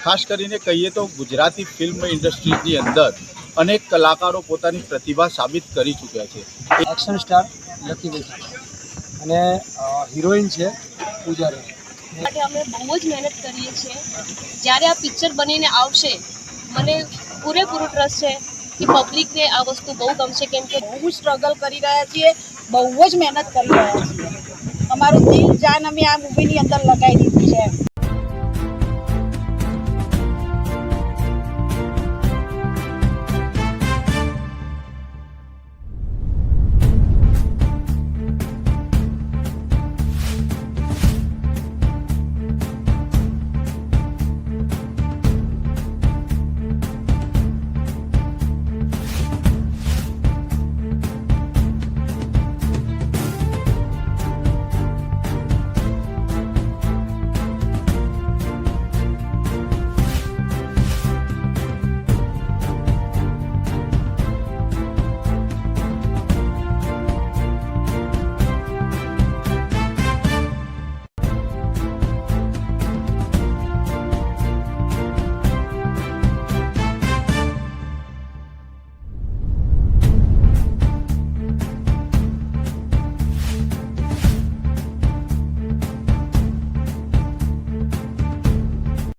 ખાસ કરીને કહીએ તો ગુજરાતી ફિલ્મ ઇન્ડસ્ટ્રીની અંદર અનેક કલાકારો પોતાની પ્રતિભા સાબિત કરી ચૂક્યા છે। એક્શન સ્ટાર લકી બેટા અને હિરોઈન છે પૂજા રેણ। માટે અમે બહુ જ મહેનત કરીએ છીએ। જ્યારે આ પિક્ચર બનીને આવશે મને પૂરેપૂરો ટ્રસ્ટ છે કે પબ્લિકને આ વસ્તુ બહુ ગમશે, કેમ કે બહુ સ્ટ્રગલ કરી રહ્યા છીએ, બહુ જ મહેનત કરી રહ્યા છીએ। અમારું દિલ જાન અમે આ મૂવીની અંદર લગાવી દીધું છે।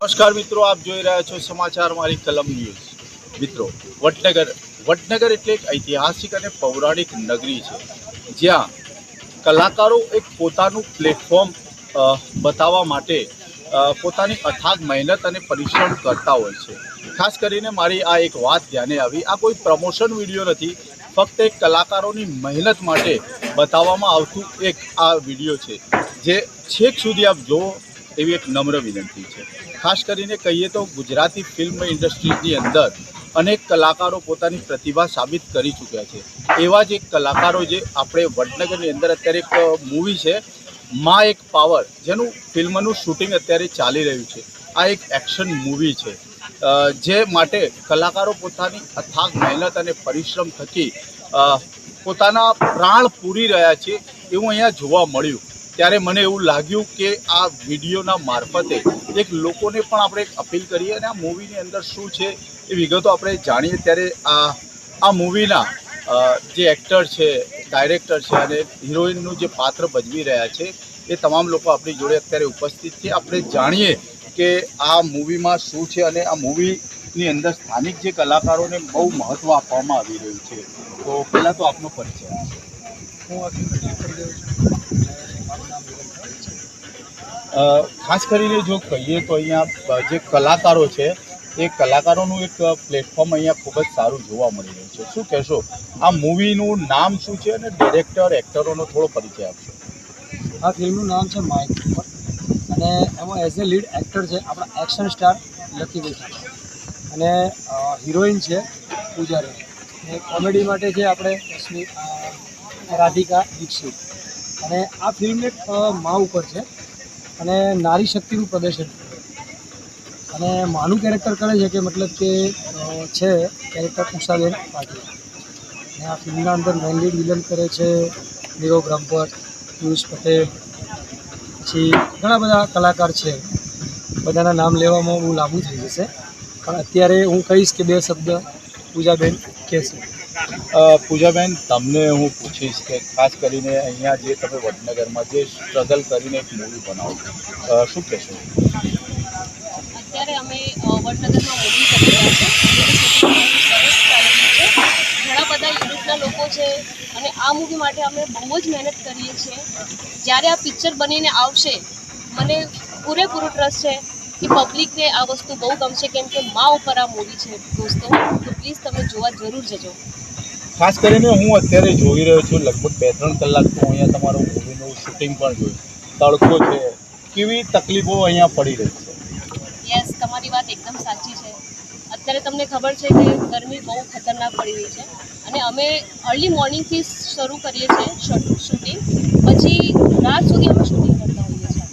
નમસ્કાર મિત્રો, આપ જોઈ રહ્યા છો સમાચાર મારી કલમ ન્યૂઝ। મિત્રો, વડનગર એટલે એક ઐતિહાસિક અને પૌરાણિક નગરી છે, જ્યાં કલાકારો એક પોતાનું પ્લેટફોર્મ બતાવવા માટે પોતાની અથાગ મહેનત અને પરિશ્રમ કરતા હોય છે। ખાસ કરીને મારી આ એક વાત ધ્યાને આવી, આ કોઈ પ્રમોશન વિડીયો નથી, ફક્ત એક કલાકારોની મહેનત માટે બતાવવામાં આવતું એક આ વિડીયો છે, જે છેક સુધી આપ જુઓ એવી એક નમ્ર વિનંતી છે। ખાસ કરીને કહીએ તો ગુજરાતી ફિલ્મ ઇન્ડસ્ટ્રીની અંદર અનેક કલાકારો પોતાની પ્રતિભા સાબિત કરી ચૂક્યા છે। એવા જ એક કલાકારો જે આપણે વડનગરની અંદર અત્યારે એક મૂવી છે માં એક પાવર, જેનું ફિલ્મનું શૂટિંગ અત્યારે ચાલી રહ્યું છે। આ એક એક્શન મૂવી છે, જે માટે કલાકારો પોતાની અથાગ મહેનત અને પરિશ્રમ થકી પોતાના પ્રાણ પૂરી રહ્યા છે એવું અહીંયા જોવા મળ્યું। ત્યારે મને એવું લાગ્યું કે આ વિડીયોના મારફતે એક લોકોને પણ આપણે એક અપીલ કરીએ અને આ મૂવીની અંદર શું છે એ વિગતો આપણે જાણીએ। ત્યારે આ મૂવીના જે એક્ટર છે, ડાયરેક્ટર છે અને હિરોઈનનું જે પાત્ર ભજવી રહ્યા છે એ તમામ લોકો આપણી જોડે અત્યારે ઉપસ્થિત છે। આપણે જાણીએ કે આ મૂવીમાં શું છે અને આ મૂવીની અંદર સ્થાનિક જે કલાકારોને બહુ મહત્ત્વ આપવામાં આવી રહ્યું છે। તો પહેલાં તો આપનો પરિચય। ખાસ કરીને જો કહીએ તો અહીંયા જે કલાકારો છે એ કલાકારોનું એક પ્લેટફોર્મ અહીંયા ખૂબ જ સારું જોવા મળી રહ્યું છે। શું કહેશો, આ મૂવીનું નામ શું છે અને ડિરેક્ટર એક્ટરોનો થોડો પરિચય આપશો? આ ફિલ્મનું નામ છે માય પાવર અને એમાં એઝ એ લીડ એક્ટર છે આપણા એક્શન સ્ટાર લકી બેટા અને હિરોઈન છે પૂજા રેણ અને કોમેડી માટે છે આપણે રાધિકા દીક્ષિત। અને આ ફિલ્મ એક મા ઉપર છે અને નારી શક્તિનું પ્રદર્શન અને માનું કેરેક્ટર કરે છે કે મતલબ કે છે કેરેક્ટર ઉષાબેન પાટીલ। અને આ ફિલ્મના અંદર મેઇન લીડ વિલન કરે છે નીરવ બ્રહ્મભટ્ટ, પિયુષ પટેલ, પછી ઘણા બધા કલાકાર છે। બધાના નામ લેવામાં બહુ લાંબુ થઈ જશે, પણ અત્યારે હું કહીશ કે બે શબ્દ પૂજાબેન કહેશે। પૂજાબેન, તમને હું પૂછીશ કે ખાસ કરીને અહીંયા જે તમે વડનગરમાં જે સ્ટ્રગલ કરીને એક મૂવી બનાવો છો, શું કહેશો? અત્યારે અમે વડનગરમાં મૂવી કરી રહ્યા છે, સરસ ચાલી રહી છે। ઘણા બધા યુનિટના લોકો છે અને આ મૂવી માટે અમે બહુ જ મહેનત કરીએ છીએ। જ્યારે આ પિક્ચર બનીને આવશે મને પૂરેપૂરો ટ્રસ્ટ છે કે પબ્લિકને આ વસ્તુ બહુ ગમશે, કેમ કે મા ઉપર આ મૂવી છે દોસ્તો। તો પ્લીઝ તમે જોવા જરૂર જજો। ખાસ કરીને હું અત્યારે જોઈ રહ્યો છું, લગભગ 2-3 કલાક તો અહીંયા તમારું મૂવીનું શૂટિંગ પણ જોયું, તડકો છે, કેવી તકલીફો અહીંયા પડી રહી છે? યસ, તમારી વાત એકદમ સાચી છે। અત્યારે તમને ખબર છે કે ગરમી બહુ ખતરનાક પડી રહી છે અને અમે અર્લી મોર્નિંગથી શરૂ કરીએ છીએ શૂટિંગ, પછી રાત સુધી અમે શૂટિંગ કરતા હોઈએ છીએ।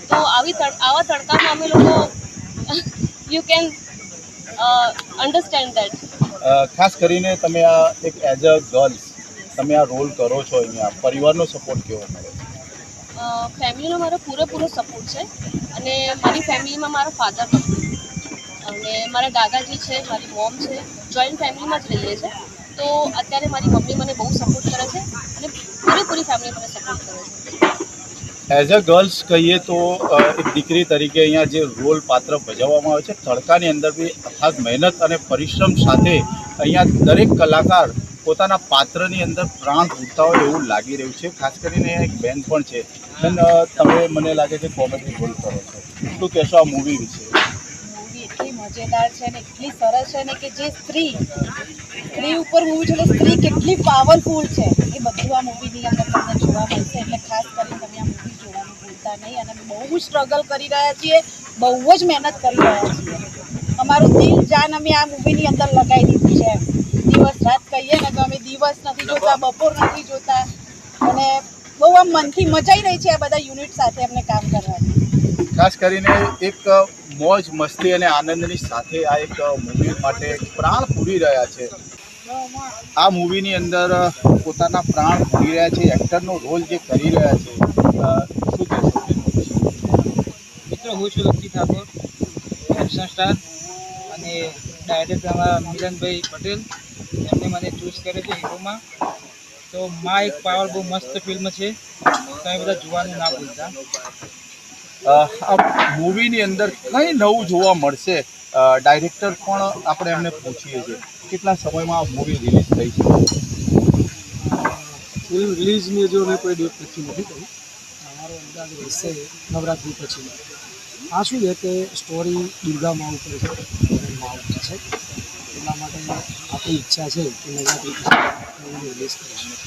તો આવા તડકામાં અમે લોકો યુ કેન અન્ડરસ્ટેન્ડ દેટ। ખાસ કરીને તમે આ એક એઝ અ ગર્લ્સ તમે આ રોલ કરો છો, અહીંયા પરિવારનો સપોર્ટ કેવો મળે? ફેમિલીનો મારો પૂરેપૂરો સપોર્ટ છે અને મારી ફેમિલીમાં મારા ફાધર નથી, મારા દાદાજી છે, મારી મોમ છે, જોઈન્ટ ફેમિલીમાં જ રહીએ છીએ. તો અત્યારે મારી મમ્મી મને બહુ સપોર્ટ કરે છે અને પૂરી ફેમિલી મને સપોર્ટ કરે છે. એઝ અ ગર્લ્સ કહીએ તો એક દીકરી તરીકે અહીંયા જે રોલ પાત્ર ભજવવામાં આવે છે, તડકાની અંદર બી અથાગ મહેનત અને પરિશ્રમ સાથે અહીંયા દરેક કલાકાર પોતાના પાત્રની અંદર પ્રાણ પૂરતા હોય એવું લાગી રહ્યું છે. ખાસ કરીને એક બેન પણ છે. બેન, તમે મને લાગે છે કોમેડી રોલ કરો છો, શું કહેશો આ મૂવી વિશે? મૂવી એટલી મજેદાર છે ને એટલી સરસ છે ને કે જે સ્ત્રી ઉપર મૂવી છે એટલે સ્ત્રી કેટલી પાવરફુલ છે એ બધું આ મૂવીની અંદર તમને જોવા મળશે. એટલે ખાસ કરીને તમે આ મૂવી જોવાનું ભૂલતા નહીં. અને અમે બહુ સ્ટ્રગલ કરી રહ્યા છીએ, બહુ જ મહેનત કરી રહ્યા છીએ. અમારું દિલ જાન અમે આ મૂવીની અંદર લગાવી દીધું છે. દિવસ રાત કહીએ ને તો અમે દિવસ નથી જોતા, બપોર નથી જોતા. અને બહુ આમ મનથી મજાઈ રહી છે આ બધા યુનિટ સાથે અમને કામ કરવાની. ખાસ કરીને એક મોજ મસ્તી અને આનંદની સાથે આ એક મૂવી માટે પ્રાણ પૂરી રહ્યા છે. આ મૂવીની અંદર પોતાના પ્રાણ પૂરી રહ્યા છે, એક્ટરનો રોલ જે કરી રહ્યા છે, શું કહેશો? મિત્રો, હું છું લકી ઠાકોર, એક્શન સ્ટાર, અને ડાયરેક્ટર અમારા મિલનભાઈ પટેલ. એમને મને ચૂઝ કર્યો છે હીરોમાં. તો માં એક પાવર બહુ મસ્ત ફિલ્મ છે, તમે બધા જોવાનું ના ભૂલતા. આ મૂવીની અંદર કંઈ નવું જોવા મળશે? ડાયરેક્ટર પણ આપણે એમને પૂછીએ છીએ, કેટલા સમયમાં આ મૂવી રિલીઝ થઈ છે? ફિલ્મ રિલીઝની હજુ અમે કોઈ ડેટ નક્કી નથી કરી. અમારો અંદાજ રહેશે નવરાત્રિ પછી. આ શું છે કે સ્ટોરી દુર્ગા મા ઉપર છે, મા ઉપર છે. એટલા માટે આપણી ઈચ્છા છે કે નવરાત્રિ પછી રિલીઝ કરવાની.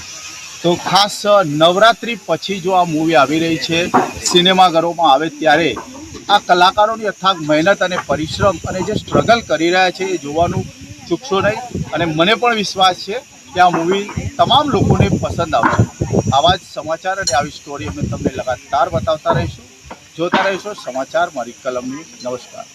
તો ખાસ નવરાત્રિ પછી જો આ મૂવી આવી રહી છે, સિનેમાઘરોમાં આવે ત્યારે આ કલાકારોની અથાગ મહેનત અને પરિશ્રમ અને જે સ્ટ્રગલ કરી રહ્યા છે એ જોવાનું ચૂકશો નહીં. અને મને પણ વિશ્વાસ છે કે આ મૂવી તમામ લોકોને પસંદ આવશે. આવા જ સમાચાર અને આવી સ્ટોરી અમે તમને લગાતાર બતાવતા રહીશું. જોતા રહીશું સમાચાર મારી કલમ ન્યૂઝ. નમસ્કાર.